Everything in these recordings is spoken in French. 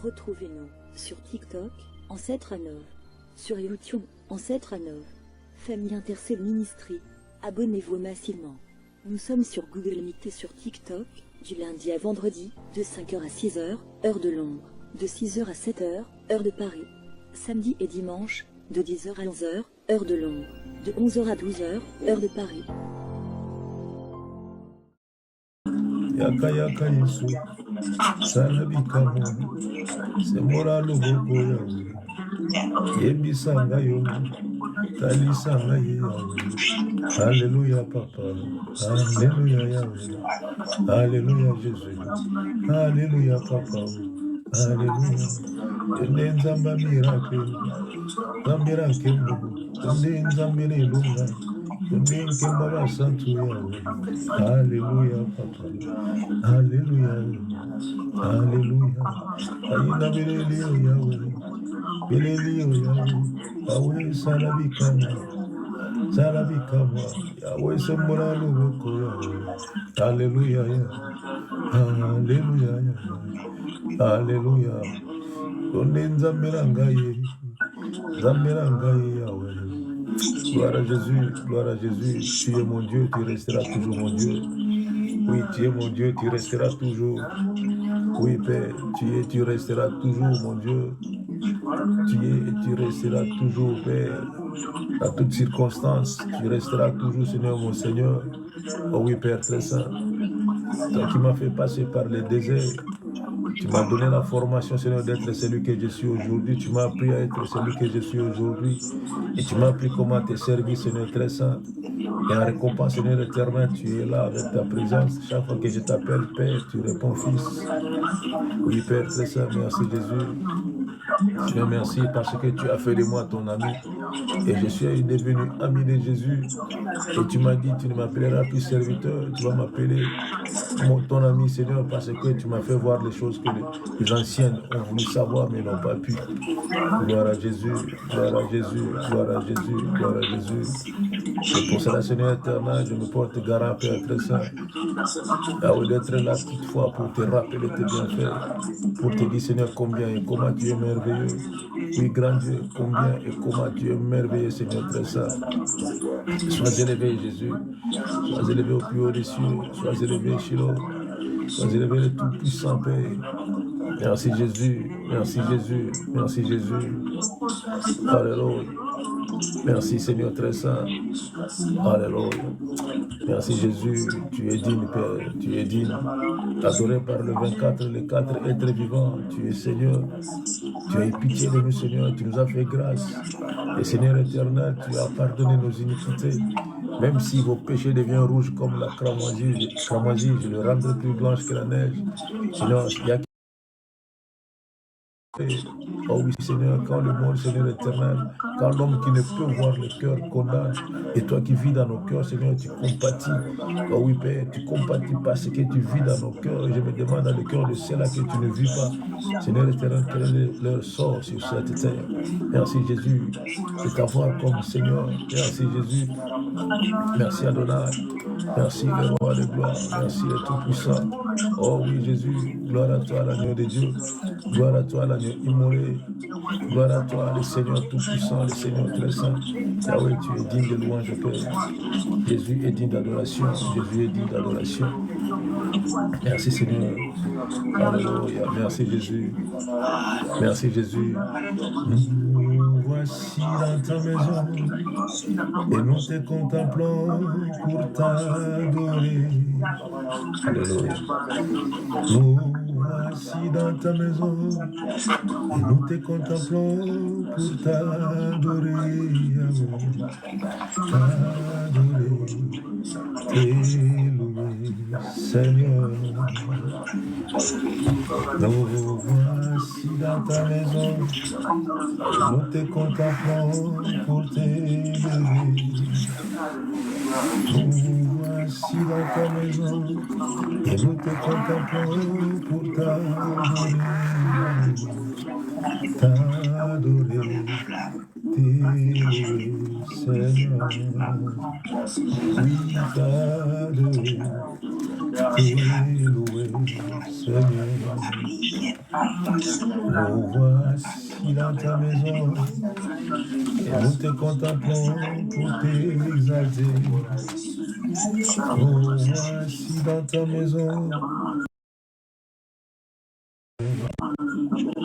Retrouvez-nous sur TikTok, Ancêtre Anov, sur YouTube, Ancêtre Anov, Famille Intercelle Ministry. Abonnez-vous massivement. Nous sommes sur Google Meet et sur TikTok, du lundi à vendredi, de 5h à 6h, heure de Londres, de 6h à 7h, heure de Paris. Samedi et dimanche, de 10h à 11h, heure de Londres, de 11h à 12h, heure de Paris. Yaka yaka Yesu, salabi kamo, semora loboko yawe, yebi sanga yo, tali sanga yawe, Alléluia papa, Alléluia Yahweh, Alléluia Jésus, Alléluia papa, Alléluia, Yende nzamba miracle, nzambirake mbugu, Yende nzambire lunga, Yende nkembaba santu yawe, Alléluia papa, Alléluia, Alléluia, Ayina belelio Yahweh, belelio Yahweh, Yahweh salabi kamo, Salabikama, Yahweh Sembora Luboko, Alléluia, Alléluia, Alléluia. Donne Zamberangaye, Zamberangaye, Yahweh. Gloire à Jésus, tu es mon Dieu, tu resteras toujours mon Dieu. Oui, tu es mon Dieu, tu resteras toujours. Oui, Père, tu resteras toujours mon Dieu. Tu es et tu resteras toujours, Père. À toutes circonstances, tu resteras toujours, Seigneur, mon Seigneur. Oh oui, Père très saint, toi qui m'as fait passer par les déserts, tu m'as donné la formation, Seigneur, d'être celui que je suis aujourd'hui. Tu m'as appris à être celui que je suis aujourd'hui. Et tu m'as appris comment te servir, Seigneur très saint. Et en récompense, Seigneur éternel, tu es là avec ta présence. Chaque fois que je t'appelle, Père, tu réponds, Fils. Oui, Père très saint, merci Jésus. Seigneur, merci parce que tu as fait de moi ton ami. Et je suis devenu ami de Jésus. Et tu m'as dit, tu ne m'appelleras plus serviteur, tu vas m'appeler ton ami, Seigneur, parce que tu m'as fait voir les choses que les anciennes ont voulu savoir, mais n'ont pas pu. Gloire à Jésus, gloire à Jésus, gloire à Jésus, gloire à Jésus. Et pour cela, Seigneur éternel, je me porte garant, Père très saint, d'être là toutefois pour te rappeler tes bienfaits, pour te dire, Seigneur, combien et comment tu es merveilleux. Oui, grand Dieu, combien et comment tu es merveilleux, Seigneur très saint. Sois élevé, Jésus. Sois élevé au plus haut des cieux. Sois élevé, Shiloh. Sois élevé, le Tout-Puissant, Père. Merci, Jésus. Merci, Jésus. Merci, Jésus. Alléluia. Merci, Seigneur très saint. Alléluia. Merci, Jésus. Tu es digne, Père. Tu es digne. Adoré par le 24, les 4 êtres vivants. Tu es Seigneur. Tu as eu pitié de nous, Seigneur. Tu nous as fait grâce. Et Seigneur éternel, tu as pardonné nos iniquités. Même si vos péchés deviennent rouges comme la cramoisie, je le rendrai plus blanche que la neige. Seigneur, il y a oh oui, Seigneur, quand le monde, Seigneur éternel, quand l'homme qui ne peut voir le cœur condamne, et toi qui vis dans nos cœurs, Seigneur, tu compatis. Oh oui, Père, tu compatis parce que tu vis dans nos cœurs. Et je me demande dans le cœur de ceux-là que tu ne vis pas. Seigneur éternel, quel est leur sort sur cette terre? Merci Jésus de t'avoir comme Seigneur. Merci Jésus. Merci Adonai. Merci le roi de gloire. Merci le Tout-Puissant. Oh oui, Jésus, gloire à toi, l'agneau de Dieu. Gloire à toi, l'agneau immolé. Gloire à toi, le Seigneur Tout-Puissant, le Seigneur très saint. Yahweh, tu es digne de louange, Père. Jésus est digne d'adoration. Jésus est digne d'adoration. Merci Seigneur. Alléluia. Merci Jésus. Merci Jésus. Nous voici dans ta maison et nous te contemplons pour t'adorer. Alléluia. Nous voici dans ta maison et nous te contemplons pour t'adorer. T'adorer, t'élouer, Seigneur. Nous voici dans ta maison, nous te contemplons pour t'élever. Nous voici dans ta maison, et nous te contemplons pour t'adorer, t'élever, Seigneur. Oui, t'adorer, t'élever, Seigneur. Nous voici dans ta maison, et nous te contemplons pour t'exalter. Nous voici dans ta maison,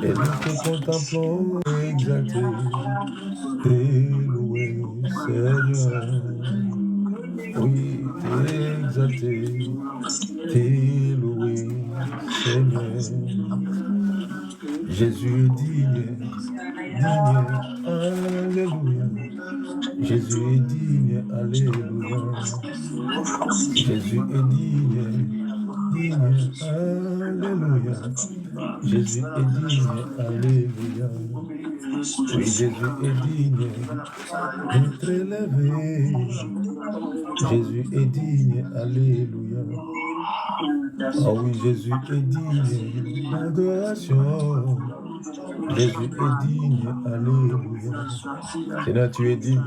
et nous te contemplons exalter, t'élever, Seigneur. Oui, t'exalter, t'élever, Seigneur. Jésus est digne, alléluia. Jésus est digne, alléluia. Jésus est digne, alléluia. Jésus est digne, alléluia. Oui, Jésus est digne d'être élevé. Jésus est digne, alléluia. Oh oui, Jésus est digne d'adoration. Jésus est digne, alléluia. Seigneur, tu es digne.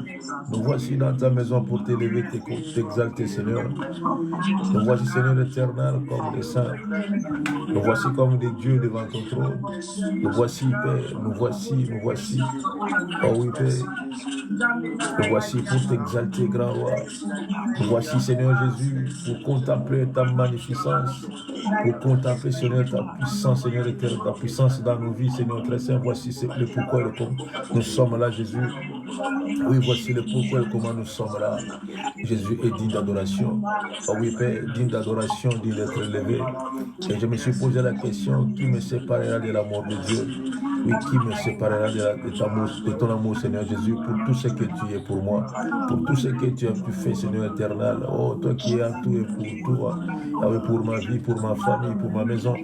Nous voici dans ta maison pour t'élever, t'exalter, Seigneur. Nous voici, Seigneur éternel, comme des saints. Nous voici comme des dieux devant ton trône. Nous voici, Père. Nous voici. Oh oui, Père. Nous voici pour t'exalter, grand roi. Nous voici, Seigneur Jésus, pour contempler ta magnificence, pour contempler, Seigneur, ta puissance, Seigneur éternel, ta puissance dans nos vies, Seigneur très saint. Voici le pourquoi et le comment nous sommes là, Jésus. Oui, voici le pourquoi et comment nous sommes là. Jésus est digne d'adoration. Oh oui, Père, digne d'adoration, digne d'être élevé. Et je me suis posé la question, qui me séparera de l'amour de Dieu? Oui, qui me séparera de ton amour, Seigneur Jésus, pour tout ce que tu es pour moi, pour tout ce que tu as pu faire, Seigneur éternel. Oh, toi qui es à tout et pour toi, pour ma vie, pour ma famille, pour ma maison.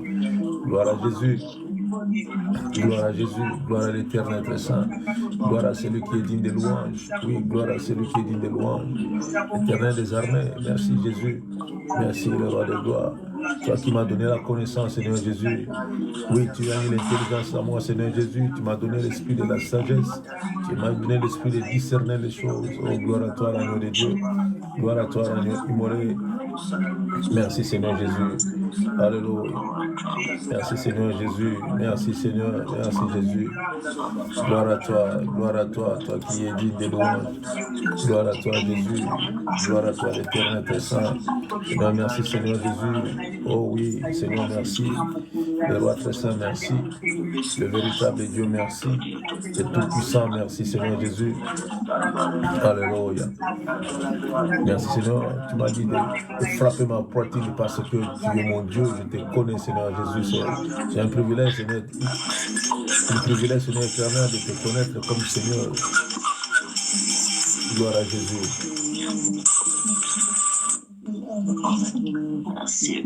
Gloire à Jésus. Gloire à Jésus, gloire à l'Éternel très saint, gloire à celui qui est digne de louange. Oui, gloire à celui qui est digne de louange. Éternel des armées, merci Jésus, merci le roi de gloire. Toi qui m'as donné la connaissance, Seigneur Jésus. Oui, tu as mis l'intelligence à moi, Seigneur Jésus. Tu m'as donné l'esprit de la sagesse. Tu m'as donné l'esprit de discerner les choses. Oh, gloire à toi, l'agneau de Dieu. Gloire à toi, l'agneau immolé. Merci, Seigneur Jésus. Alléluia. Merci, Seigneur Jésus. Merci, Seigneur. Merci, Jésus. Gloire à toi, toi qui es digne de louange. Gloire à toi, Jésus. Gloire à toi, l'Éternel très saint. Seigneur, merci, Seigneur Jésus. Oh oui, Seigneur, merci. Le roi très saint, merci. Le véritable Dieu, merci. Le tout-puissant, merci, Seigneur Jésus. Alléluia. Merci, Seigneur. Tu m'as dit de frapper ma poitrine parce que tu es mon Dieu. Je te connais, Seigneur Jésus. C'est un privilège, Seigneur. Un privilège, Seigneur éternel, de te connaître comme Seigneur. Gloire à Jésus.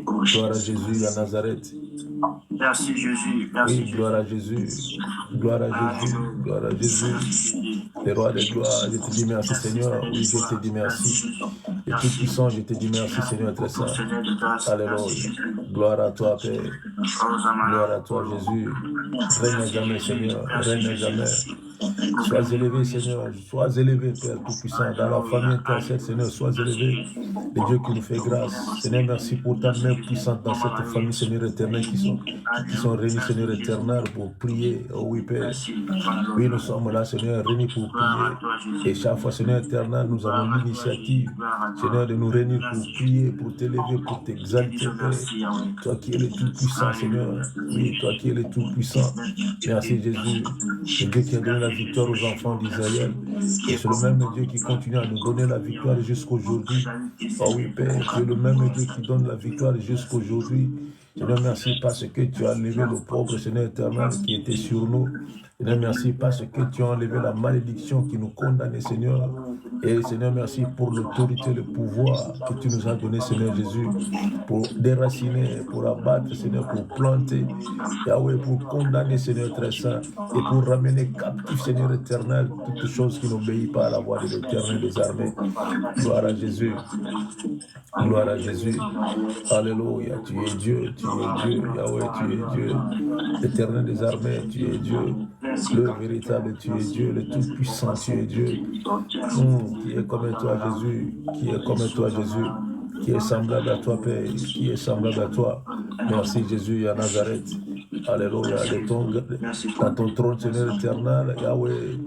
Gloire à Jésus à Nazareth. Merci Jésus. Merci oui, gloire à Jésus. Gloire à Jésus. Gloire à Jésus. Le roi de gloire, je te dis merci Seigneur. Oui, je te dis merci. Le Tout-Puissant, je te dis merci Seigneur très saint. Alléluia. Gloire à toi Père. Gloire à toi Jésus. Règne à jamais Seigneur. Règne à jamais. Sois élevé, Seigneur. Sois élevé, Père Tout-Puissant. Dans la famille intercède, Seigneur, sois élevé. Le Dieu qui nous fait grâce. Seigneur, merci pour ta main puissante dans cette famille, Seigneur éternel, qui sont réunis, Seigneur éternel, pour prier. Oh oui, Père. Oui, nous sommes là, Seigneur, réunis pour prier. Et chaque fois, Seigneur éternel, nous avons l'initiative, Seigneur, de nous réunir pour prier, pour t'élever, pour t'exalter, Père. Toi qui es le Tout-Puissant, Seigneur. Oui, toi qui es le Tout-Puissant. Merci, Jésus. Le Dieu qui a donné la victoire aux enfants d'Israël. Et c'est le même Dieu qui continue à nous donner la victoire jusqu'aujourd'hui. Oh oui, Père, tu es le même Dieu qui donne la victoire jusqu'aujourd'hui. Seigneur, merci parce que tu as levé le pauvre, Seigneur éternel, qui était sur nous. Seigneur, merci parce que tu as enlevé la malédiction qui nous condamnait, Seigneur. Et Seigneur, merci pour l'autorité, le pouvoir que tu nous as donné, Seigneur Jésus, pour déraciner, pour abattre, Seigneur, pour planter, Yahweh, pour condamner, Seigneur très saint, et pour ramener captif, Seigneur éternel, toutes choses qui n'obéissent pas à la voix de l'Éternel des armées. Gloire à Jésus. Gloire à Jésus. Alléluia. Tu es Dieu, tu es Dieu. Yahweh, tu es Dieu. L'Éternel des armées, tu es Dieu. Le véritable, tu es Dieu. Le Tout-Puissant, tu es Dieu. Qui est comme toi, Jésus. Qui est comme toi, Jésus. Qui est semblable à toi, Père. Qui est semblable à toi. Merci, Jésus, à Nazareth. Alléluia. Dans ton trône, Seigneur éternel, Yahweh.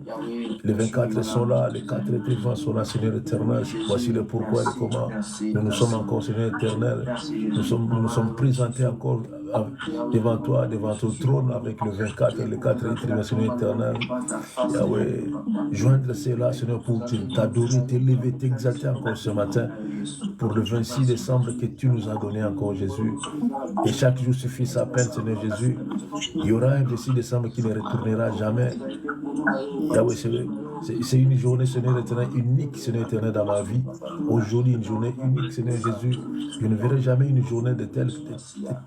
Les 24 sont là, les 4 vivants sont là, Seigneur éternel. Voici le pourquoi et le comment. Nous sommes encore, Seigneur éternel. Nous sommes présentés encore devant toi, devant ton trône, avec le 24 et les 4 êtres, Seigneur éternel. Yahweh, joindre cela, Seigneur, pour t'adorer, t'élever, t'exalter encore ce matin, pour le 26 décembre que tu nous as donné encore, Jésus. Et chaque jour suffit sa peine, Seigneur Jésus. Il y aura un 26 décembre qui ne retournera jamais. Yahweh, c'est une journée, Seigneur éternel, unique, Seigneur éternel, dans ma vie. Aujourd'hui, une journée unique, Seigneur Jésus. Je ne verrai jamais une journée de telle,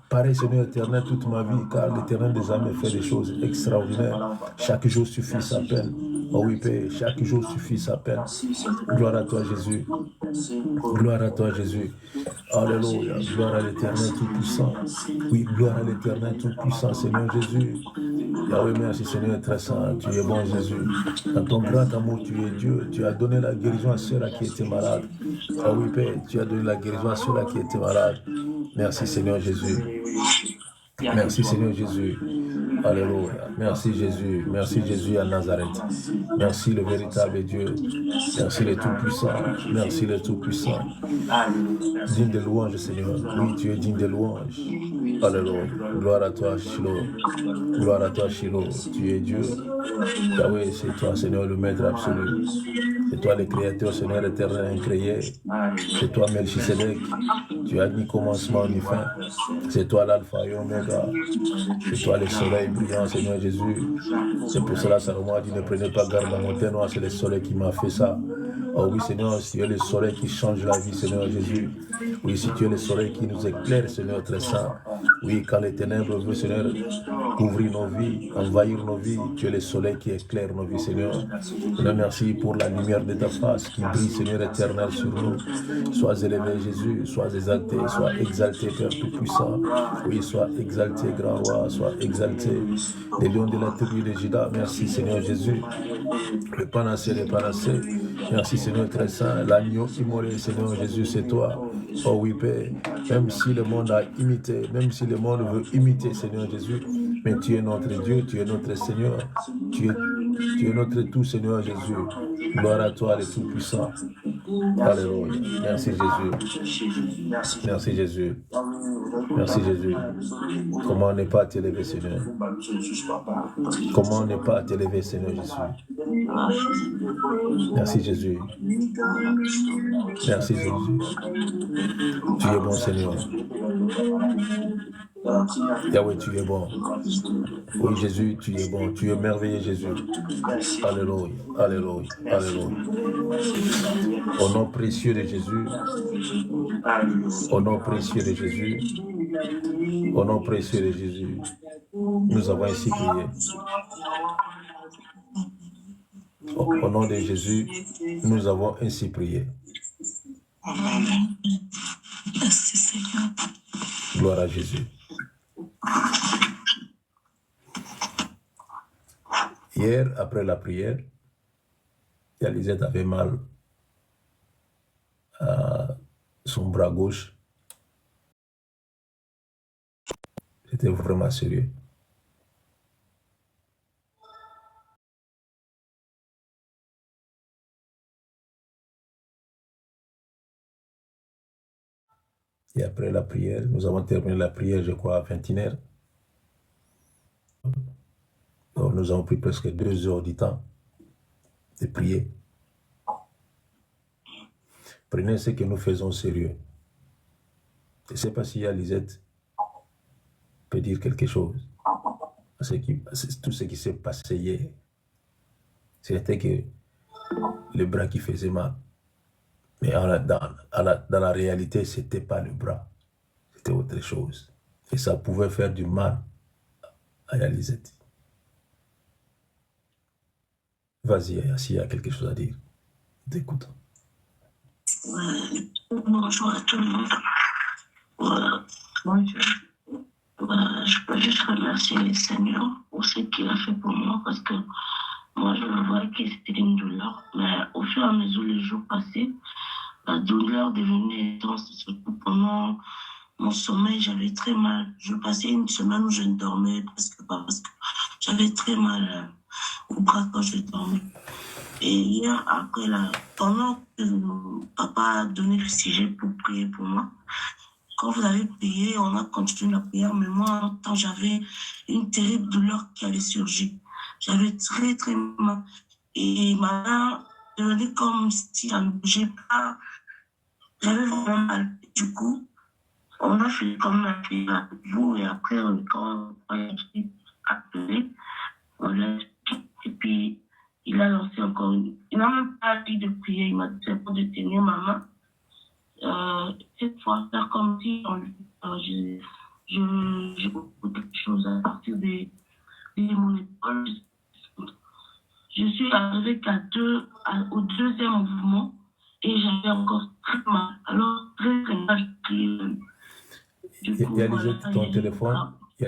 pareil, Seigneur éternel, toute ma vie, car l'Éternel des âmes fait des choses extraordinaires. Chaque jour suffit sa peine. Oh oui, Père, chaque jour suffit sa peine. Gloire à toi, Jésus. Gloire à toi, Jésus. Alléluia. Gloire à l'Éternel Tout-Puissant. Oui, gloire à l'Éternel Tout-Puissant, Seigneur Jésus. Yahweh, merci, Seigneur très saint. Tu es bon, Jésus. Dans ton grand amour, tu es Dieu. Tu as donné la guérison à ceux-là qui étaient malades. Oh oui, Père, tu as donné la guérison à ceux-là qui étaient malades. Merci, Seigneur Jésus. Merci, Seigneur Jésus. Alléluia. Merci, Jésus. Merci, Jésus à Nazareth. Merci, le véritable Dieu. Merci, le Tout-Puissant. Merci, le Tout-Puissant. Digne de louange, Seigneur. Oui, tu es digne de louange. Alléluia. Gloire à toi, Shiloh. Gloire à toi, Shiloh. Tu es Dieu. Yahweh, c'est toi, Seigneur, le Maître absolu. C'est toi, le Créateur, Seigneur éternel, incréé. C'est toi, Melchisedec. Tu as ni commencement ni fin. C'est toi, l'Alpha et Oméga. C'est toi, le soleil brillant, Seigneur Jésus. C'est pour cela, Salomon a dit, ne prenez pas garde à mon teint noir, c'est le soleil qui m'a fait ça. Oh oui, Seigneur, si tu es le soleil qui change la vie, Seigneur Jésus. Oui, si tu es le soleil qui nous éclaire, Seigneur très saint. Oui, quand les ténèbres veulent, Seigneur, couvrir nos vies, envahir nos vies, tu es le soleil qui éclaire nos vies, Seigneur. Seigneur, merci pour la lumière de ta face qui brille, Seigneur éternel, sur nous. Sois élevé, Jésus, sois exalté, Père Tout-Puissant. Oui, sois exalté, grand roi, sois exalté. Les lions de la tribu de Juda, merci, Seigneur Jésus. Le panacée, les panacées. Merci, Seigneur très saint. L'agneau immolé, Seigneur Jésus, c'est toi. Oh oui, Père. Même si le monde a imité, même si le monde veut imiter, Seigneur Jésus, mais tu es notre Dieu, tu es notre Seigneur. Tu es notre tout, Seigneur Jésus. Gloire à toi, le Tout-Puissant. Alléluia. Merci, Jésus. Merci, Jésus. Merci, Jésus. Comment ne pas t'élever, Seigneur? Comment ne pas t'élever, Seigneur Jésus? Merci, Jésus. Merci, Jésus. Tu es bon, Seigneur. Yahweh, tu es bon. Oui, Jésus, tu es bon. Tu es merveilleux, Jésus. Alléluia. Alléluia. Alléluia. Au nom précieux de Jésus. Au nom précieux de Jésus. Au nom précieux de Jésus. Nous avons ainsi prié. Au nom de Jésus, nous avons ainsi prié. Merci, Seigneur. Gloire à Jésus. Hier, après la prière, Lisette avait mal à son bras gauche. C'était vraiment sérieux. Et après la prière, nous avons terminé la prière, je crois, à 21h. Donc, nous avons pris presque 2 heures du temps de prier. Prenez ce que nous faisons au sérieux. Je ne sais pas si Lisette peut dire quelque chose. Tout ce qui s'est passé hier, c'était que le bras qui faisait mal. Mais dans la réalité, ce n'était pas le bras, c'était autre chose. Et ça pouvait faire du mal à Lisette. Vas-y, s'il y a quelque chose à dire, t'écoute. Bonjour à tout le monde. Voilà. Voilà, je peux juste remercier le Seigneur pour ce qu'il a fait pour moi parce que moi je voyais que c'était une douleur. Mais au fur et à mesure les jours passaient, la douleur devenait intense, surtout pendant mon sommeil, j'avais très mal. Je passais une semaine où je ne dormais presque pas parce que j'avais très mal au bras quand je dormais. Et hier, après, pendant que papa a donné le sujet pour prier pour moi, quand vous avez prié, on a continué la prière, mais moi, en même temps, j'avais une terrible douleur qui avait surgi. J'avais très, très mal. Et ma main devenait comme si elle ne bougeait pas. J'avais vraiment mal. Du coup, on a fait comme un prière avec vous, et après, quand on a été appelé, on l'a et puis il a lancé encore une. Il n'a même pas dit de prier, il m'a dit c'est pour de tenir ma main. Cette fois, faire comme si j'ai beaucoup de choses à partir de mon épaule. Je suis arrivée au deuxième mouvement et j'avais encore très mal. Alors, très, très mal. Il y a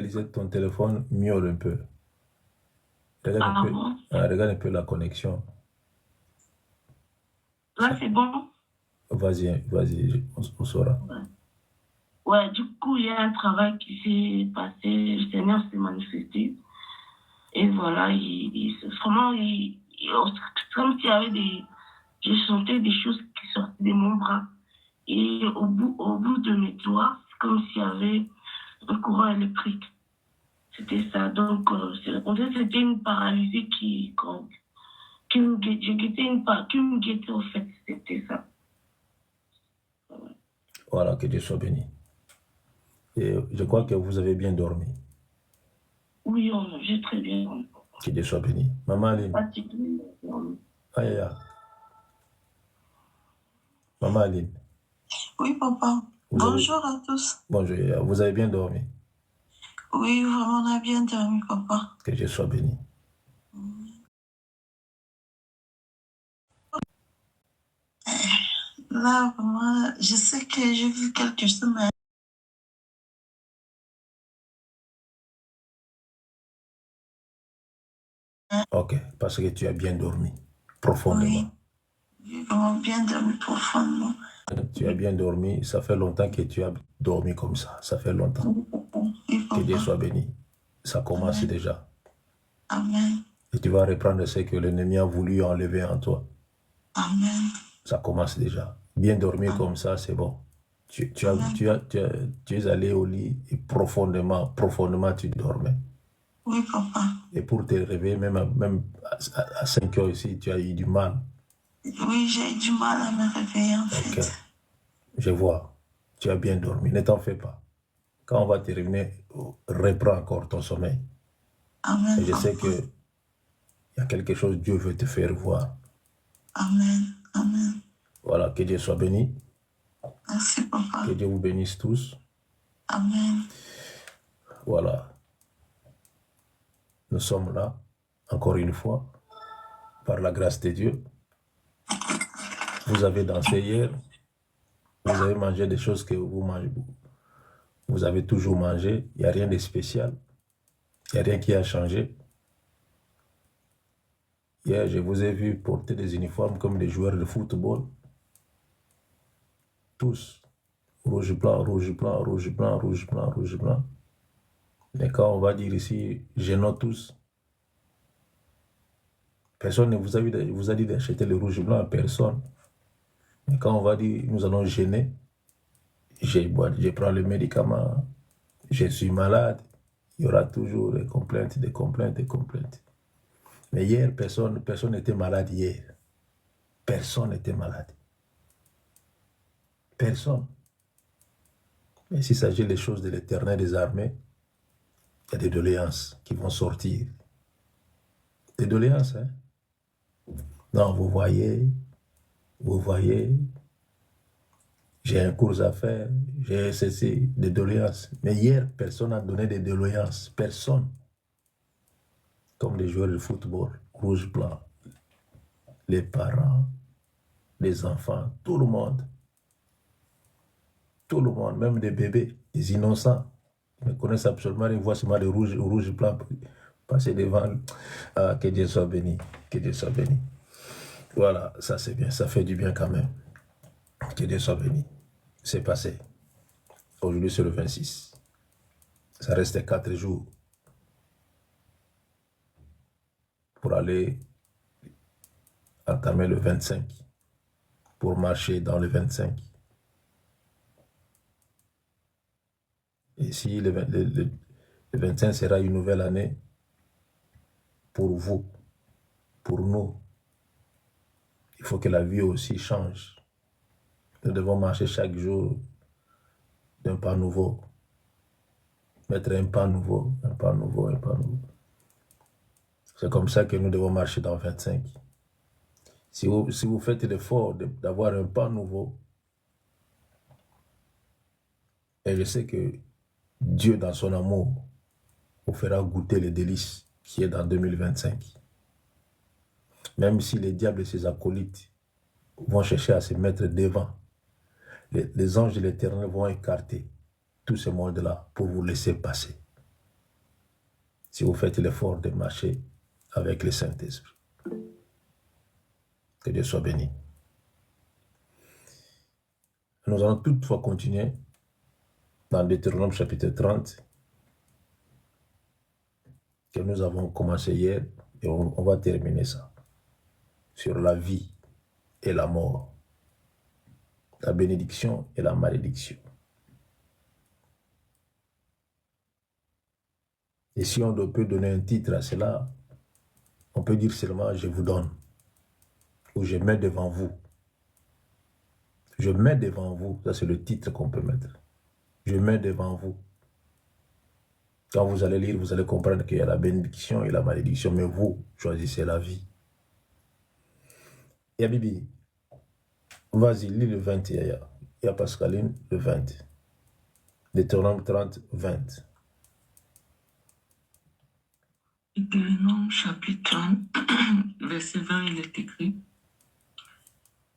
Lisette, ton téléphone miaule un peu. Regarde un peu la connexion. Là, c'est bon? Vas-y, on saura. Ouais, du coup, il y a un travail qui s'est passé, le Seigneur s'est manifesté. Et voilà, comme s'il y avait je sentais des choses qui sortaient de mon bras. Et au bout de mes doigts, c'est comme s'il y avait un courant électrique. C'était ça. Donc, on dirait que c'était une paralysie qui me guettait au fait. C'était ça. Voilà, que Dieu soit béni. Et je crois que vous avez bien dormi. Oui, j'ai très bien dormi. Que Dieu soit béni. Maman Aline. Aïe, aïe. Maman Aline. Oui, papa. Bonjour à tous. Bonjour, vous avez bien dormi? Oui, vraiment, on a bien dormi, papa. Que Dieu soit béni. Là, vraiment, je sais que j'ai vu quelque chose, mais... Ok, parce que tu as bien dormi, profondément. Oui, j'ai vraiment bien dormi profondément. Tu as bien dormi, ça fait longtemps que tu as dormi comme ça, ça fait longtemps. Oui, papa. Que Dieu soit béni. Ça commence Amen. déjà. Amen. Et tu vas reprendre ce que l'ennemi a voulu enlever en toi. Amen. Ça commence déjà. Bien dormir comme ça, c'est bon. Tu es allé au lit et profondément, tu dormais. Oui, papa. Et pour te réveiller, même à 5 heures ici, tu as eu du mal. Oui, j'ai eu du mal à me réveiller, en fait. Je vois. Tu as bien dormi. Ne t'en fais pas. Quand on va terminer, reprends encore ton sommeil. Amen. Et je sais qu'il y a quelque chose que Dieu veut te faire voir. Amen. Amen. Voilà, que Dieu soit béni. Merci, papa. Que Dieu vous bénisse tous. Amen. Voilà. Nous sommes là, encore une fois, par la grâce de Dieu. Vous avez dansé hier. Vous avez mangé des choses que vous mangez. Vous avez toujours mangé. Il n'y a rien de spécial. Il n'y a rien qui a changé. Hier, je vous ai vu porter des uniformes comme des joueurs de football. Tous. Rouge, blanc, rouge, blanc, rouge, blanc, rouge, blanc, rouge, blanc. Mais quand on va dire ici, gênons tous, personne ne vous a dit d'acheter le rouge blanc à personne. Mais quand on va dire, nous allons gêner, je prends le médicament, je suis malade, il y aura toujours des complaintes, des complaintes, des complaintes. Mais hier, personne n'était malade hier. Personne n'était malade. Personne. Mais s'il s'agit des choses de l'Éternel des armées, Il y a des doléances qui vont sortir. Des doléances, hein? Non, vous voyez, j'ai un cours à faire, j'ai ceci, des doléances. Mais hier, personne n'a donné des doléances. Personne. Comme les joueurs de football, rouge-blanc, les parents, les enfants, tout le monde, même des bébés, des innocents, ils ne connaissent absolument rien, ils voient seulement les rouge-blanc passer devant. Ah, que Dieu soit béni, que Dieu soit béni. Voilà, ça c'est bien, ça fait du bien quand même. Que Dieu soit béni. C'est passé. Aujourd'hui c'est le 26. Ça reste 4 jours pour aller entamer le 25, pour marcher dans le 25. Et si le 25 sera une nouvelle année pour vous, pour nous, il faut que la vie aussi change. Nous devons marcher chaque jour d'un pas nouveau. Mettre un pas nouveau, un pas nouveau, un pas nouveau. C'est comme ça que nous devons marcher dans 25. Si vous faites l'effort d'avoir un pas nouveau, et je sais que Dieu, dans son amour, vous fera goûter les délices qui est dans 2025. Même si les diables et ses acolytes vont chercher à se mettre devant, les anges de l'Éternel vont écarter tous ces mondes-là pour vous laisser passer. Si vous faites l'effort de marcher avec le Saint-Esprit. Que Dieu soit béni. Nous allons toutefois continuer dans Deutéronome chapitre 30 que nous avons commencé hier et on va terminer ça. Sur la vie et la mort. La bénédiction et la malédiction. Et si on peut donner un titre à cela, on peut dire seulement « je vous donne » ou « je mets devant vous ». Je mets devant vous, ça c'est le titre qu'on peut mettre. Je mets devant vous. Quand vous allez lire, vous allez comprendre qu'il y a la bénédiction et la malédiction, mais vous choisissez la vie. Et Bibi, vas-y, lis le 20, il y a Pascaline, le 20. Deutéronome 30, 20. Deutéronome chapitre 30, verset 20, il est écrit: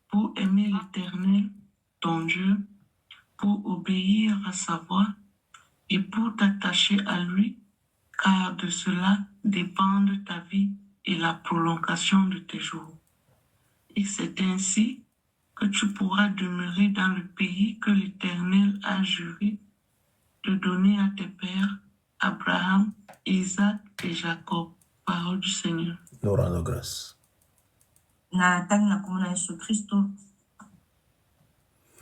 pour aimer l'Éternel, ton Dieu, pour obéir à sa voix et pour t'attacher à lui, car de cela dépendent ta vie et la prolongation de tes jours. Et c'est ainsi que tu pourras demeurer dans le pays que l'Éternel a juré de donner à tes pères, Abraham, Isaac et Jacob. Parole du Seigneur. Nous rendons grâce. Na tangi na komona Yesu Kristo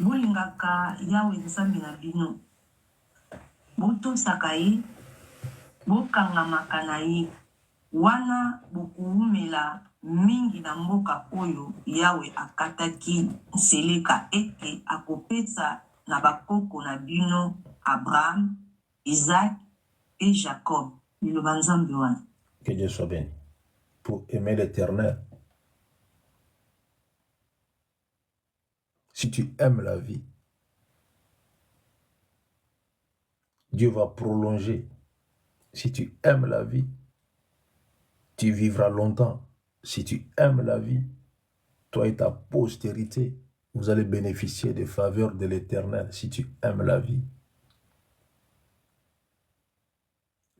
bolingaka Yawe nzambe na bino botosaka ye bokangamaka na ye wana bokuumela mingi na mboka oyo Yawe akataki nseleka ete akopesa na bakoko na bino Abraham, Isaac et Jacob. Liloba nzambe wana. Que Dieu soit béni. Pour aimer l'Éternel. Si tu aimes la vie, Dieu va prolonger. Si tu aimes la vie, tu vivras longtemps. Si tu aimes la vie, toi et ta postérité, vous allez bénéficier des faveurs de l'Éternel si tu aimes la vie.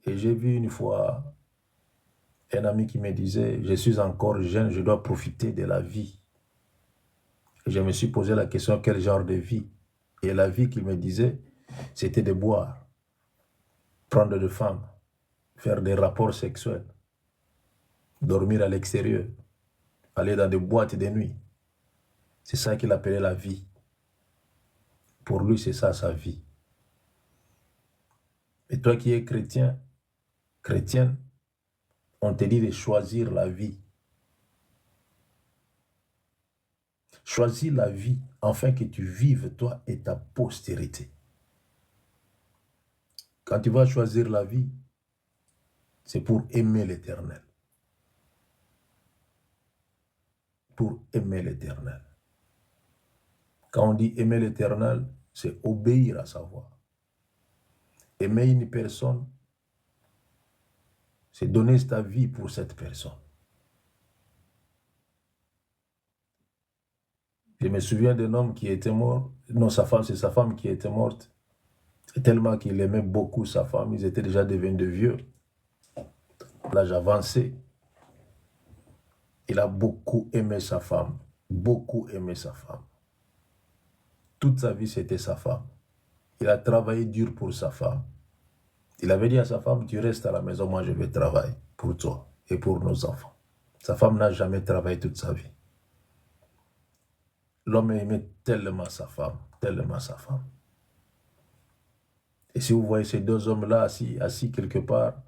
Et j'ai vu une fois un ami qui me disait, je suis encore jeune, je dois profiter de la vie. Et je me suis posé la question, quel genre de vie? Et la vie qu'il me disait, c'était de boire, prendre des femmes, faire des rapports sexuels, dormir à l'extérieur, aller dans des boîtes de nuit. C'est ça qu'il appelait la vie. Pour lui, c'est ça sa vie. Et toi qui es chrétien, chrétienne, on te dit de choisir la vie. Choisis la vie afin que tu vives toi et ta postérité. Quand tu vas choisir la vie, c'est pour aimer l'Éternel. Pour aimer l'Éternel. Quand on dit aimer l'Éternel, c'est obéir à sa voix. Aimer une personne, c'est donner ta vie pour cette personne. Je me souviens d'un homme qui était mort. Non, sa femme, c'est sa femme qui était morte. Et tellement qu'il aimait beaucoup sa femme, ils étaient déjà devenus de vieux. L'âge avancé. Il a beaucoup aimé sa femme. Beaucoup aimé sa femme. Toute sa vie, c'était sa femme. Il a travaillé dur pour sa femme. Il avait dit à sa femme, tu restes à la maison, moi je vais travailler pour toi et pour nos enfants. Sa femme n'a jamais travaillé toute sa vie. L'homme aimait tellement sa femme, tellement sa femme. Et si vous voyez ces deux hommes-là assis quelque part,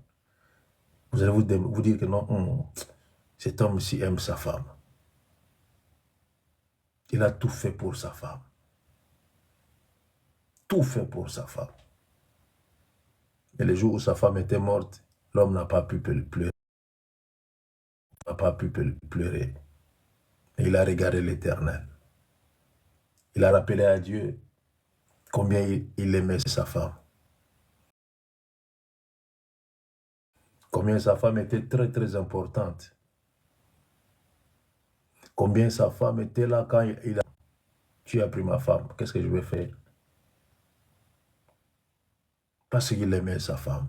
vous allez vous dire que non, cet homme-ci aime sa femme. Il a tout fait pour sa femme. Tout fait pour sa femme. Mais le jour où sa femme était morte, l'homme n'a pas pu pleurer. N'a pas pu pleurer. Et il a regardé l'Éternel. Il a rappelé à Dieu combien il aimait sa femme. Combien sa femme était très très importante. Combien sa femme était là quand il a... Tu as pris ma femme, qu'est-ce que je vais faire? Parce qu'il aimait sa femme.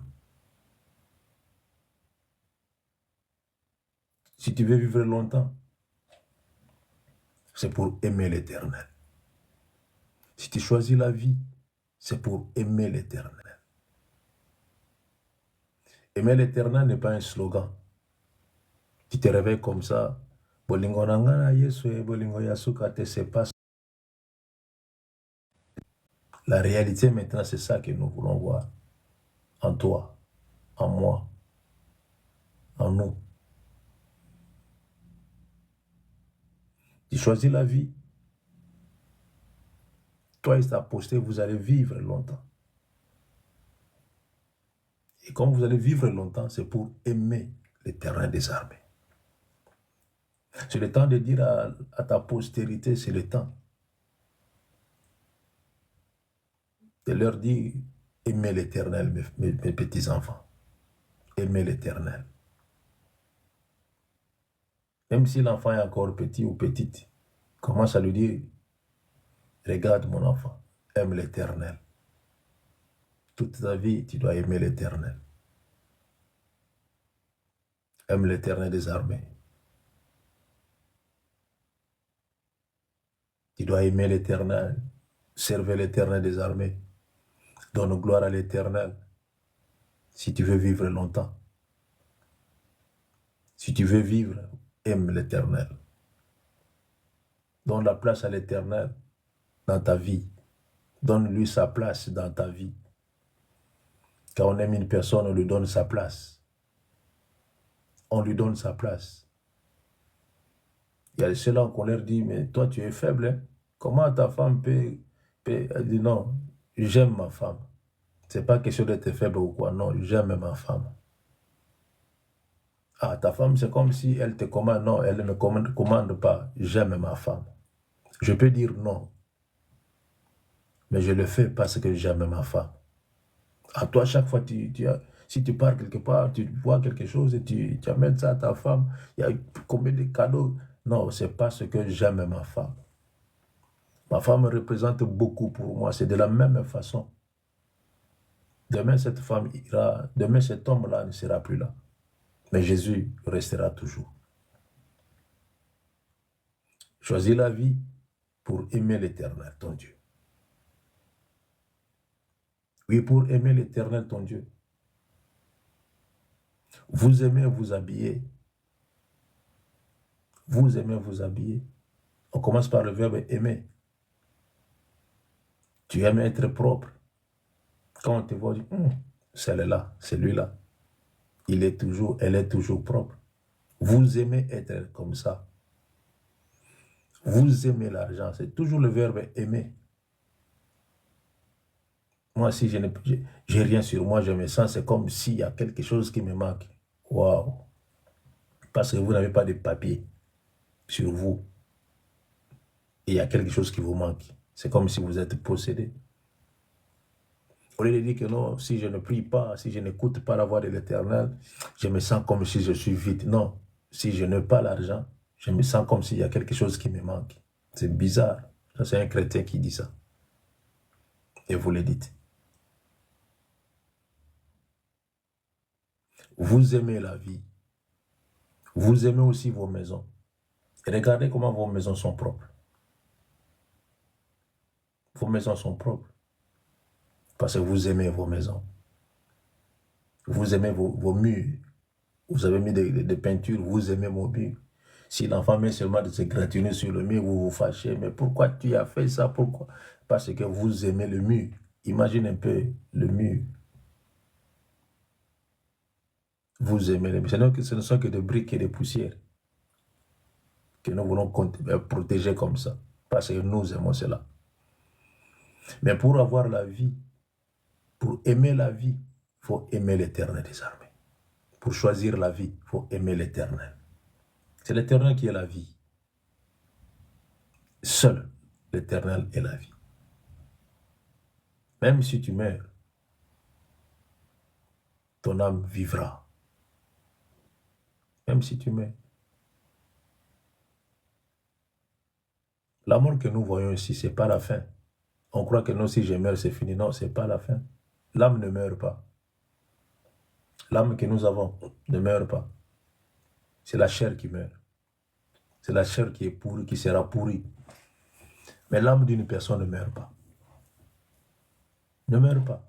Si tu veux vivre longtemps, c'est pour aimer l'Éternel. Si tu choisis la vie, c'est pour aimer l'Éternel. Aimer l'Éternel n'est pas un slogan. Tu te réveilles comme ça. La réalité maintenant, c'est ça que nous voulons voir. En toi, en moi, en nous. Tu choisis la vie. Toi et ta postérité, vous allez vivre longtemps. Et comme vous allez vivre longtemps, c'est pour aimer l'Éternel des armées. C'est le temps de dire à ta postérité, c'est le temps de leur dire, aimez l'Éternel, mes petits-enfants. Aimez l'Éternel. Même si l'enfant est encore petit ou petite, commence à lui dire, regarde mon enfant, aime l'Éternel. Toute ta vie, tu dois aimer l'Éternel. Aime l'Éternel des armées. Tu dois aimer l'Éternel, servir l'Éternel des armées. Donne gloire à l'Éternel si tu veux vivre longtemps. Si tu veux vivre, aime l'Éternel. Donne la place à l'Éternel dans ta vie. Donne-lui sa place dans ta vie. Quand on aime une personne, on lui donne sa place. On lui donne sa place. Il y a ceux-là qu'on leur dit, mais toi tu es faible. Hein? Comment ta femme peut... Elle dit non, j'aime ma femme. Ce n'est pas question d'être faible ou quoi. Non, j'aime ma femme. Ah, ta femme, c'est comme si elle te commande. Non, elle ne me commande pas. J'aime ma femme. Je peux dire non. Mais je le fais parce que j'aime ma femme. À toi, chaque fois, si tu pars quelque part, tu vois quelque chose et tu amènes ça à ta femme, il y a combien de cadeaux? Non, c'est parce que j'aime ma femme. Ma femme représente beaucoup pour moi. C'est de la même façon. Demain, cette femme ira. Demain, cet homme-là ne sera plus là. Mais Jésus restera toujours. Choisis la vie pour aimer l'Éternel, ton Dieu. Oui, pour aimer l'Éternel, ton Dieu. Vous aimez vous habiller. Vous aimez vous habiller. On commence par le verbe aimer. Tu aimes être propre. Quand on te voit, on dit, celle-là, celui-là, elle est toujours propre. Vous aimez être comme ça. Vous aimez l'argent. C'est toujours le verbe aimer. Moi, si je n'ai rien sur moi, je me sens, c'est comme s'il y a quelque chose qui me manque. Waouh. Parce que vous n'avez pas de papier sur vous. Et il y a quelque chose qui vous manque. C'est comme si vous êtes possédé. Au lieu de dire que non, si je ne prie pas, si je n'écoute pas la voix de l'Éternel, je me sens comme si je suis vide. Non, si je n'ai pas l'argent, je me sens comme s'il y a quelque chose qui me manque. C'est bizarre. Ça, c'est un chrétien qui dit ça. Et vous le dites. Vous aimez la vie. Vous aimez aussi vos maisons. Et regardez comment vos maisons sont propres. Vos maisons sont propres. Parce que vous aimez vos maisons. Vous aimez vos murs. Vous avez mis des peintures, vous aimez vos murs. Si l'enfant met seulement de se gratiner sur le mur, vous vous fâchez. Mais pourquoi tu as fait ça? Pourquoi? Parce que vous aimez le mur. Imagine un peu le mur. Vous aimez le mur. Ce ne sont que des briques et des poussières que nous voulons protéger comme ça. Parce que nous aimons cela. Mais pour avoir la vie, pour aimer la vie, il faut aimer l'Éternel des armées. Pour choisir la vie, il faut aimer l'Éternel. C'est l'Éternel qui est la vie. Seul l'Éternel est la vie. Même si tu meurs, ton âme vivra. Même si tu meurs. La mort que nous voyons ici, ce n'est pas la fin. On croit que non, si je meurs, c'est fini. Non, ce n'est pas la fin. L'âme ne meurt pas. L'âme que nous avons ne meurt pas. C'est la chair qui meurt. C'est la chair qui est pourrie, qui sera pourrie. Mais l'âme d'une personne ne meurt pas. Ne meurt pas.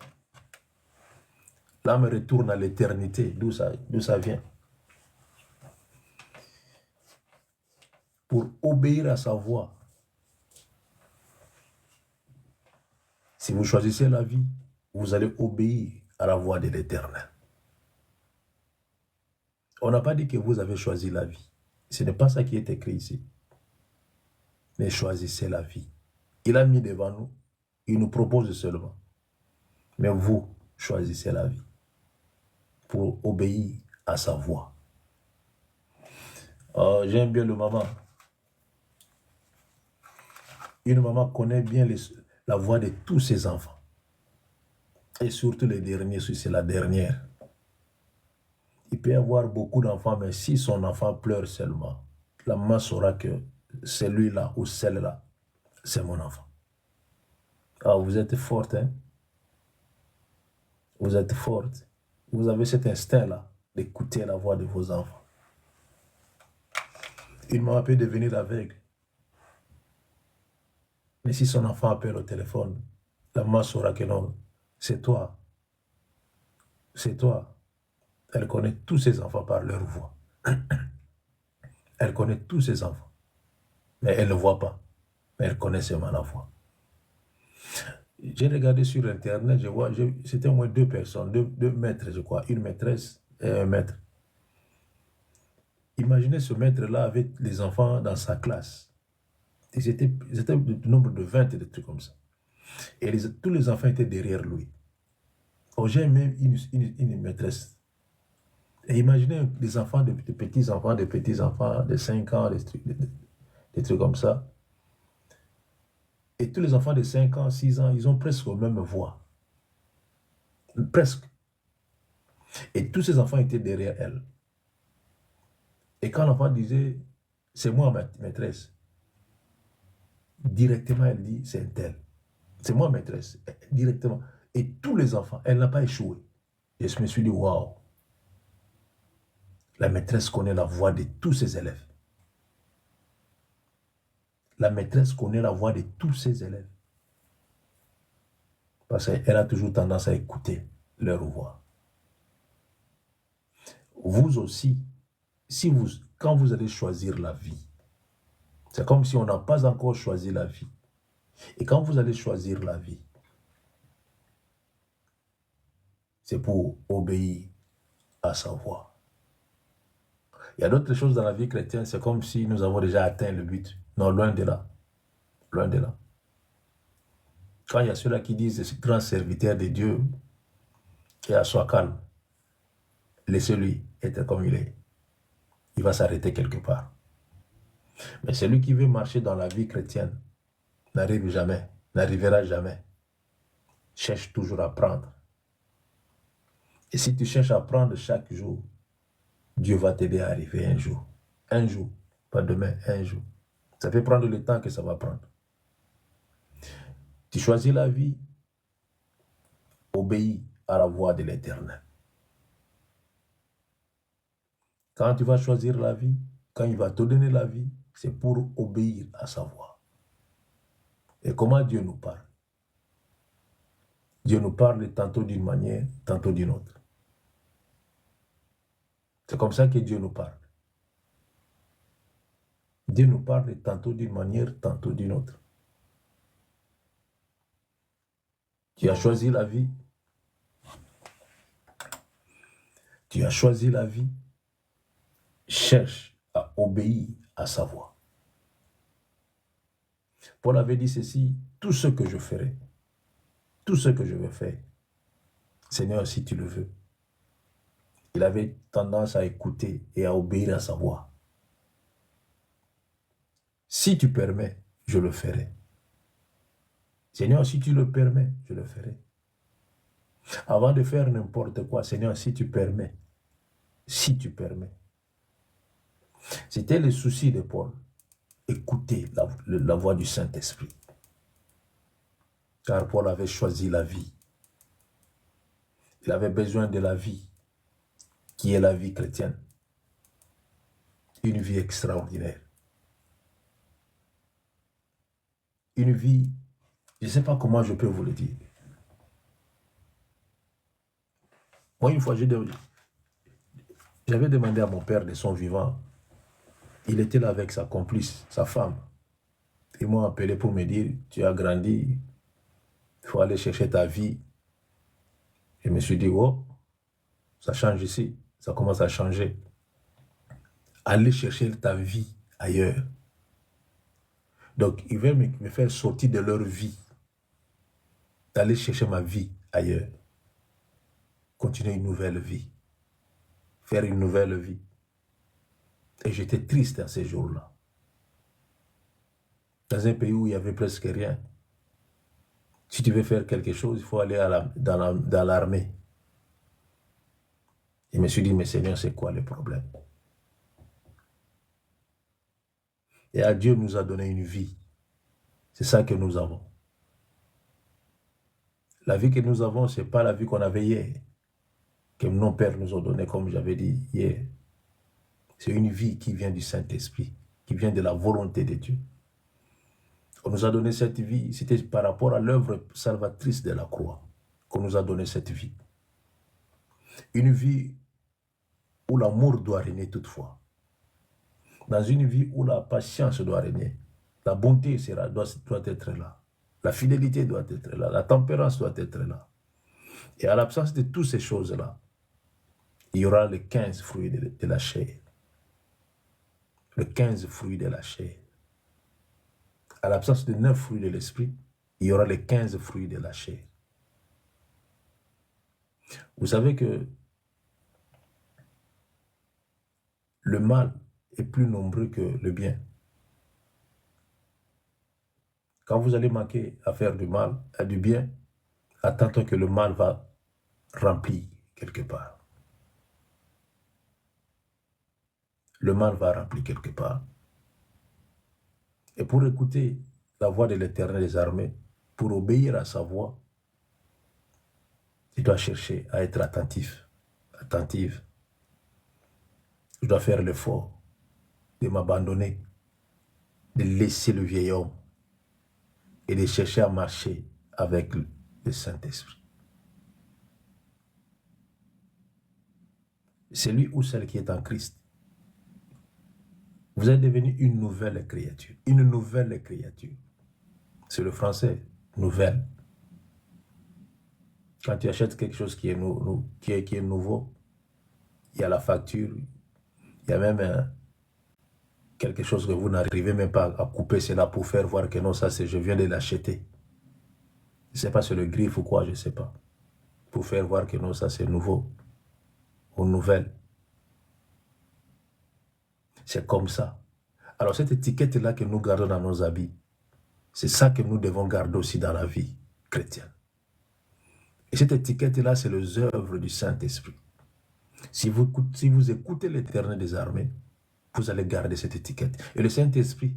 L'âme retourne à l'éternité, d'où ça vient. Pour obéir à sa voix. Si vous choisissez la vie, vous allez obéir à la voix de l'Éternel. On n'a pas dit que vous avez choisi la vie. Ce n'est pas ça qui est écrit ici. Mais choisissez la vie. Il a mis devant nous. Il nous propose seulement. Mais vous, choisissez la vie. Pour obéir à sa voix. J'aime bien le maman. Une maman connaît bien la voix de tous ses enfants. Et surtout les derniers, si c'est la dernière. Il peut y avoir beaucoup d'enfants, mais si son enfant pleure seulement, la maman saura que celui-là ou celle-là, c'est mon enfant. Ah, vous êtes forte, hein? Vous êtes forte. Vous avez cet instinct-là d'écouter la voix de vos enfants. Une maman peut devenir aveugle. Mais si son enfant appelle au téléphone, la maman saura que non, c'est toi. C'est toi. Elle connaît tous ses enfants par leur voix. Elle connaît tous ses enfants. Mais elle ne voit pas. Mais elle connaît seulement la voix. J'ai regardé sur Internet, je vois, c'était au moins deux personnes, deux maîtres, je crois, une maîtresse et un maître. Imaginez ce maître-là avec les enfants dans sa classe. Ils étaient du nombre de 20 et des trucs comme ça. Et tous les enfants étaient derrière lui. Oh, j'ai même une maîtresse. Et imaginez des enfants, des petits-enfants de 5 ans, des trucs comme ça. Et tous les enfants de 5 ans, 6 ans, ils ont presque la même voix. Presque. Et tous ces enfants étaient derrière elle. Et quand l'enfant disait, c'est moi ma maîtresse, directement elle dit, c'est un tel. C'est moi maîtresse, directement. Et tous les enfants, elle n'a pas échoué. Et je me suis dit, waouh. La maîtresse connaît la voix de tous ses élèves. La maîtresse connaît la voix de tous ses élèves. Parce qu'elle a toujours tendance à écouter leur voix. Vous aussi, quand vous allez choisir la vie, c'est comme si on n'a pas encore choisi la vie. Et quand vous allez choisir la vie, c'est pour obéir à sa voix. Il y a d'autres choses dans la vie chrétienne, c'est comme si nous avons déjà atteint le but. Non, loin de là. Loin de là. Quand il y a ceux-là qui disent grand serviteur de Dieu, et à soi calme, laissez-lui. être comme il est, il va s'arrêter quelque part. Mais celui qui veut marcher dans la vie chrétienne n'arrivera jamais. Cherche toujours à apprendre. Et si tu cherches à apprendre chaque jour, Dieu va t'aider à arriver un jour. Un jour, pas demain, un jour. Ça peut prendre le temps que ça va prendre. Tu choisis la vie, obéis à la voix de l'Éternel. Quand tu vas choisir la vie, quand il va te donner la vie, c'est pour obéir à sa voix. Et comment Dieu nous parle? Dieu nous parle tantôt d'une manière, tantôt d'une autre. C'est comme ça que Dieu nous parle. Dieu nous parle tantôt d'une manière, tantôt d'une autre. Tu as choisi la vie. Tu as choisi la vie. Cherche à obéir à sa voix. Paul avait dit ceci, tout ce que je ferai, tout ce que je veux faire, Seigneur, si tu le veux. Il avait tendance à écouter et à obéir à sa voix. Si tu permets, je le ferai. Seigneur, si tu le permets, je le ferai. Avant de faire n'importe quoi, Seigneur, si tu permets, si tu permets. C'était le souci de Paul. Écouter la voix du Saint-Esprit. Car Paul avait choisi la vie. Il avait besoin de la vie, qui est la vie chrétienne. Une vie extraordinaire. Une vie, je ne sais pas comment je peux vous le dire. Moi, une fois, j'avais demandé à mon père de son vivant. Il était là avec sa complice, sa femme. Ils m'ont appelé pour me dire, tu as grandi, il faut aller chercher ta vie. Je me suis dit, oh, ça change ici, ça commence à changer. Aller chercher ta vie ailleurs. Donc, ils veulent me faire sortir de leur vie, d'aller chercher ma vie ailleurs. Continuer une nouvelle vie. Faire une nouvelle vie. Et j'étais triste à ces jours-là. Dans un pays où il n'y avait presque rien. Si tu veux faire quelque chose, il faut aller dans l'armée. Je me suis dit, mais Seigneur, c'est quoi le problème? Et à Dieu nous a donné une vie. C'est ça que nous avons. La vie que nous avons, ce n'est pas la vie qu'on avait hier, que nos pères nous ont donnée, comme j'avais dit hier. C'est une vie qui vient du Saint-Esprit, qui vient de la volonté de Dieu. On nous a donné cette vie, c'était par rapport à l'œuvre salvatrice de la croix qu'on nous a donné cette vie. Une vie où l'amour doit régner toutefois. Dans une vie où la patience doit régner, la bonté doit être là, la fidélité doit être là, la tempérance doit être là. Et à l'absence de toutes ces choses-là, il y aura les 15 fruits de la chair. Les 15 fruits de la chair. À l'absence de 9 fruits de l'esprit, il y aura les 15 fruits de la chair. Vous savez que le mal est plus nombreux que le bien. Quand vous allez manquer à faire du bien, attendez que le mal va remplir quelque part. Le mal va remplir quelque part. Et pour écouter la voix de l'Éternel des armées, pour obéir à sa voix, tu dois chercher à être attentif, attentive. Je dois faire l'effort de m'abandonner, de laisser le vieil homme et de chercher à marcher avec le Saint-Esprit. Celui ou celle qui est en Christ, vous êtes devenu une nouvelle créature. Une nouvelle créature. C'est le français, nouvelle. Quand tu achètes quelque chose qui est nouveau, il y a la facture, il y a même quelque chose que vous n'arrivez même pas à couper cela pour faire voir que non, ça c'est je viens de l'acheter. Je ne sais pas si c'est le griffe ou quoi, je ne sais pas. Pour faire voir que non, ça c'est nouveau ou nouvelle. C'est comme ça. Alors cette étiquette-là que nous gardons dans nos habits, c'est ça que nous devons garder aussi dans la vie chrétienne. Et cette étiquette-là, c'est les œuvres du Saint-Esprit. Si vous écoutez l'Éternel des armées, vous allez garder cette étiquette. Et le Saint-Esprit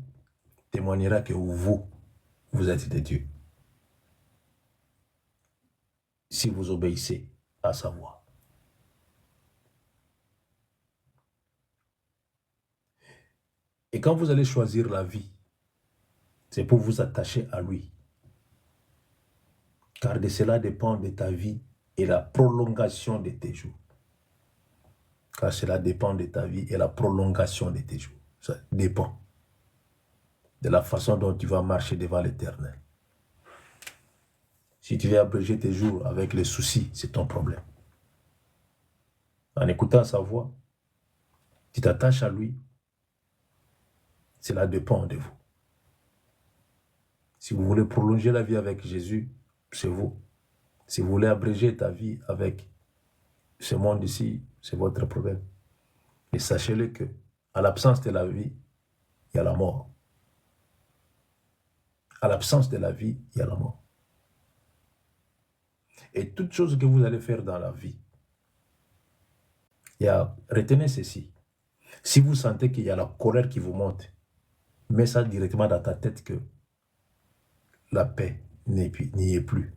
témoignera que vous êtes des dieux. Si vous obéissez à sa voix. Et quand vous allez choisir la vie, c'est pour vous attacher à lui. Car de cela dépend de ta vie et la prolongation de tes jours. Car cela dépend de ta vie et la prolongation de tes jours. Ça dépend de la façon dont tu vas marcher devant l'Éternel. Si tu veux abréger tes jours avec les soucis, c'est ton problème. En écoutant sa voix, tu t'attaches à lui, cela dépend de vous. Si vous voulez prolonger la vie avec Jésus, c'est vous. Si vous voulez abréger ta vie avec ce monde ici, c'est votre problème. Et sachez-le que, à l'absence de la vie, il y a la mort. À l'absence de la vie, il y a la mort. Et toute chose que vous allez faire dans la vie, retenez ceci. Si vous sentez qu'il y a la colère qui vous monte, mets ça directement dans ta tête que la paix n'y est plus.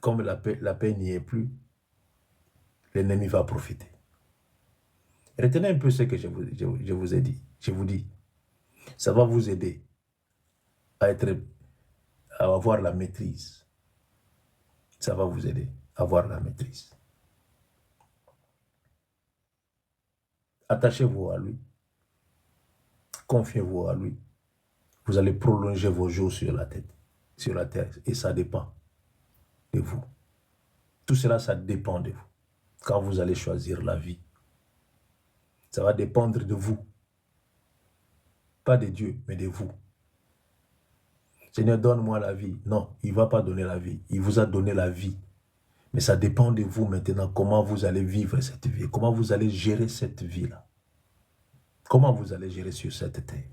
Comme la paix n'y est plus, l'ennemi va profiter. Retenez un peu ce que je vous ai dit. Je vous dis, ça va vous aider à avoir la maîtrise. Ça va vous aider à avoir la maîtrise. Attachez-vous à lui. Confiez-vous à lui. Vous allez prolonger vos jours sur la terre. Et ça dépend de vous. Tout cela, ça dépend de vous. Quand vous allez choisir la vie, ça va dépendre de vous. Pas de Dieu, mais de vous. Seigneur, donne-moi la vie. Non, il ne va pas donner la vie. Il vous a donné la vie. Mais ça dépend de vous maintenant, comment vous allez vivre cette vie. Comment vous allez gérer cette vie-là. Comment vous allez gérer sur cette terre.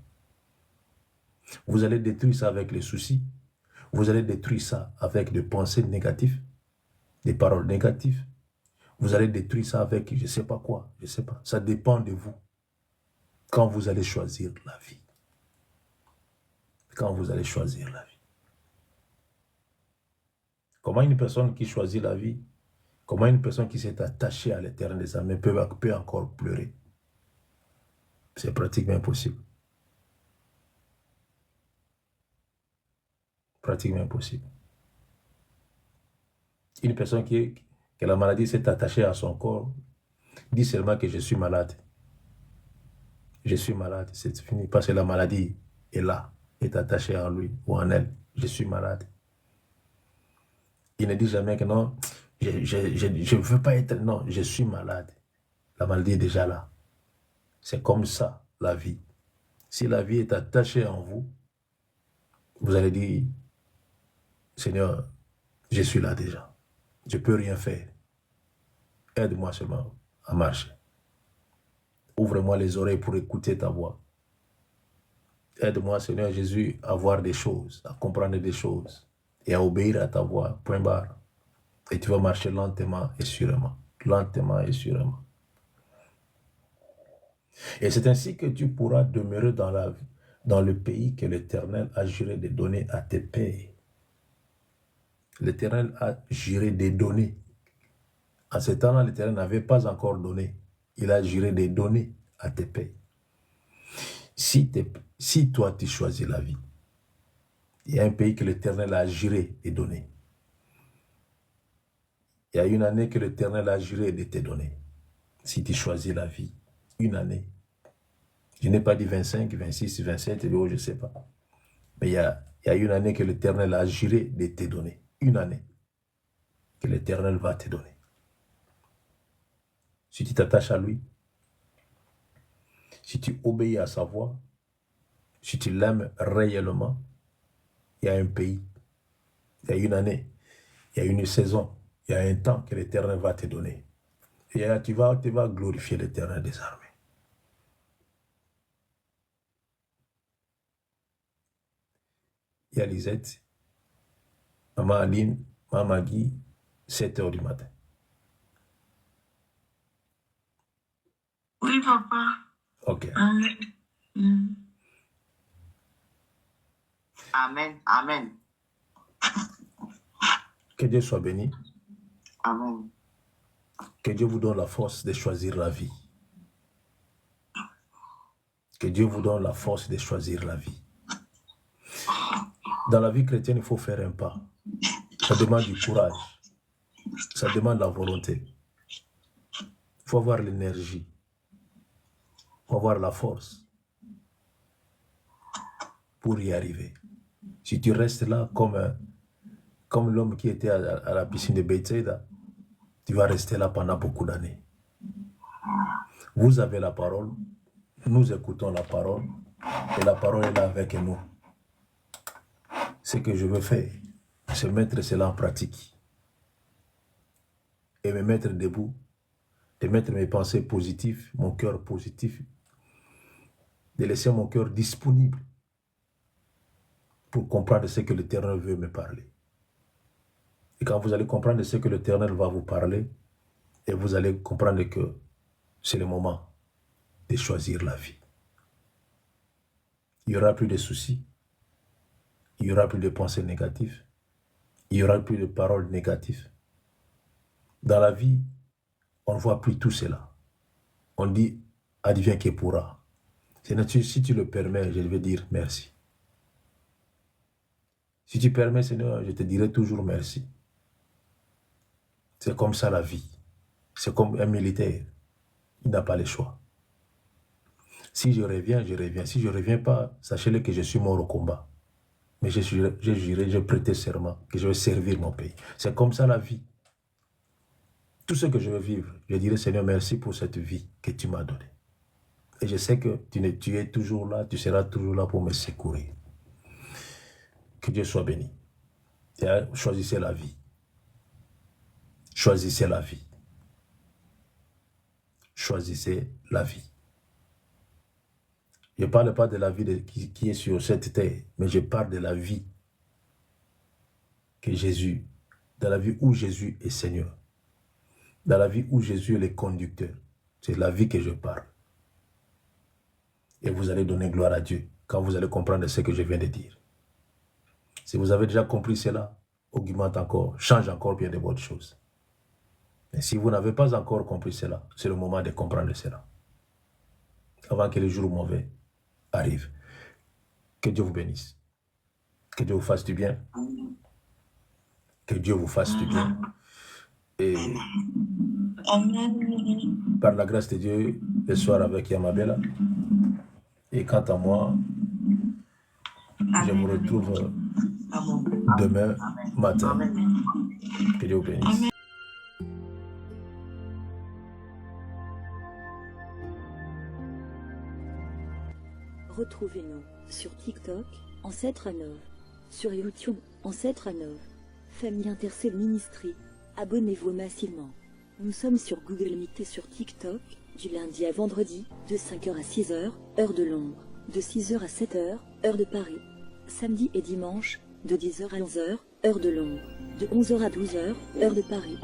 Vous allez détruire ça avec les soucis. Vous allez détruire ça avec des pensées négatives, des paroles négatives. Vous allez détruire ça avec je ne sais pas quoi, je ne sais pas. Ça dépend de vous. Quand vous allez choisir la vie. Quand vous allez choisir la vie. Comment une personne qui choisit la vie, comment une personne qui s'est attachée à l'Éternel des armées peut encore pleurer? C'est pratiquement impossible. Pratiquement impossible. Une personne que la maladie s'est attachée à son corps, dit seulement que je suis malade. Je suis malade, c'est fini. Parce que la maladie est là, est attachée en lui ou en elle. Je suis malade. Il ne dit jamais que non, je ne veux pas être, non, je suis malade. La maladie est déjà là. C'est comme ça, la vie. Si la vie est attachée en vous, vous allez dire, Seigneur, je suis là déjà. Je ne peux rien faire. Aide-moi seulement à marcher. Ouvre-moi les oreilles pour écouter ta voix. Aide-moi, Seigneur Jésus, à voir des choses, à comprendre des choses et à obéir à ta voix. Point barre. Et tu vas marcher lentement et sûrement. Lentement et sûrement. Et c'est ainsi que tu pourras demeurer dans le pays que l'Éternel a juré de donner à tes pères. L'Éternel a juré de donner. En ce temps-là, l'Éternel n'avait pas encore donné. Il a juré de donner à tes pères. Si toi, tu choisis la vie, il y a un pays que l'Éternel a juré de donner. Il y a une année que l'Éternel a juré de te donner. Si tu choisis la vie, une année. Je n'ai pas dit 25, 26, 27, je ne sais pas. Mais il y a une année que l'Éternel a juré de te donner. Une année que l'Éternel va te donner. Si tu t'attaches à lui, si tu obéis à sa voix, si tu l'aimes réellement, il y a un pays, il y a une année, il y a une saison, il y a un temps que l'Éternel va te donner. Et tu vas glorifier l'Éternel des armées. il y a Lisette, Maman Aline, Maman Magui, 7 h du matin. Oui, papa. Ok. Amen. Amen. Amen. Que Dieu soit béni. Amen. Que Dieu vous donne la force de choisir la vie. Que Dieu vous donne la force de choisir la vie. Dans la vie chrétienne, il faut faire un pas. Ça demande du courage. Ça demande la volonté. Il faut avoir l'énergie. Il faut avoir la force pour y arriver. Si tu restes là comme l'homme qui était à la piscine de Bethsaïda, tu vas rester là pendant beaucoup d'années. Vous avez la parole, nous écoutons la parole, et la parole est là avec nous. Ce que je veux faire, c'est mettre cela en pratique. Et me mettre debout, de mettre mes pensées positives, mon cœur positif, de laisser mon cœur disponible pour comprendre ce que l'Éternel veut me parler. Et quand vous allez comprendre ce que l'Éternel va vous parler, et vous allez comprendre que c'est le moment de choisir la vie. Il n'y aura plus de soucis, il n'y aura plus de pensées négatives, il n'y aura plus de paroles négatives. Dans la vie, on ne voit plus tout cela. On dit, advienne que pourra. Si tu le permets, je vais dire merci. Si tu permets, Seigneur, je te dirai toujours merci. C'est comme ça la vie. C'est comme un militaire. Il n'a pas le choix. Si je reviens, je reviens. Si je ne reviens pas, sachez-le que je suis mort au combat. Mais j'ai juré, j'ai prêté serment que je vais servir mon pays. C'est comme ça la vie. Tout ce que je veux vivre, je dirai, Seigneur, merci pour cette vie que tu m'as donnée. Et je sais que tu es toujours là, tu seras toujours là pour me secourir. Que Dieu soit béni. Et choisissez la vie. Choisissez la vie. Choisissez la vie. Je ne parle pas de la vie qui est sur cette terre, mais je parle de la vie que Jésus, dans la vie où Jésus est Seigneur, dans la vie où Jésus est le conducteur. C'est la vie que je parle. Et vous allez donner gloire à Dieu quand vous allez comprendre ce que je viens de dire. Si vous avez déjà compris cela, augmente encore, change encore bien de bonnes choses. Mais si vous n'avez pas encore compris cela, c'est le moment de comprendre cela. Avant que les jours mauvais arrivent. Que Dieu vous bénisse. Que Dieu vous fasse du bien. Que Dieu vous fasse du bien. Et par la grâce de Dieu, le soir avec Yamabela. Et quant à moi, je vous retrouve demain matin. Que Dieu vous bénisse. Retrouvez-nous sur TikTok, Ancêtre Anov, sur YouTube, Ancêtre Anov, Famille Intercelle Ministry. Abonnez-vous massivement. Nous sommes sur Google Meet et sur TikTok, du lundi à vendredi, de 5 h à 6 h, heure de Londres, de 6 h à 7 h, heure de Paris. Samedi et dimanche, de 10 h à 11 h, heure de Londres, de 11 h à 12 h, heure de Paris.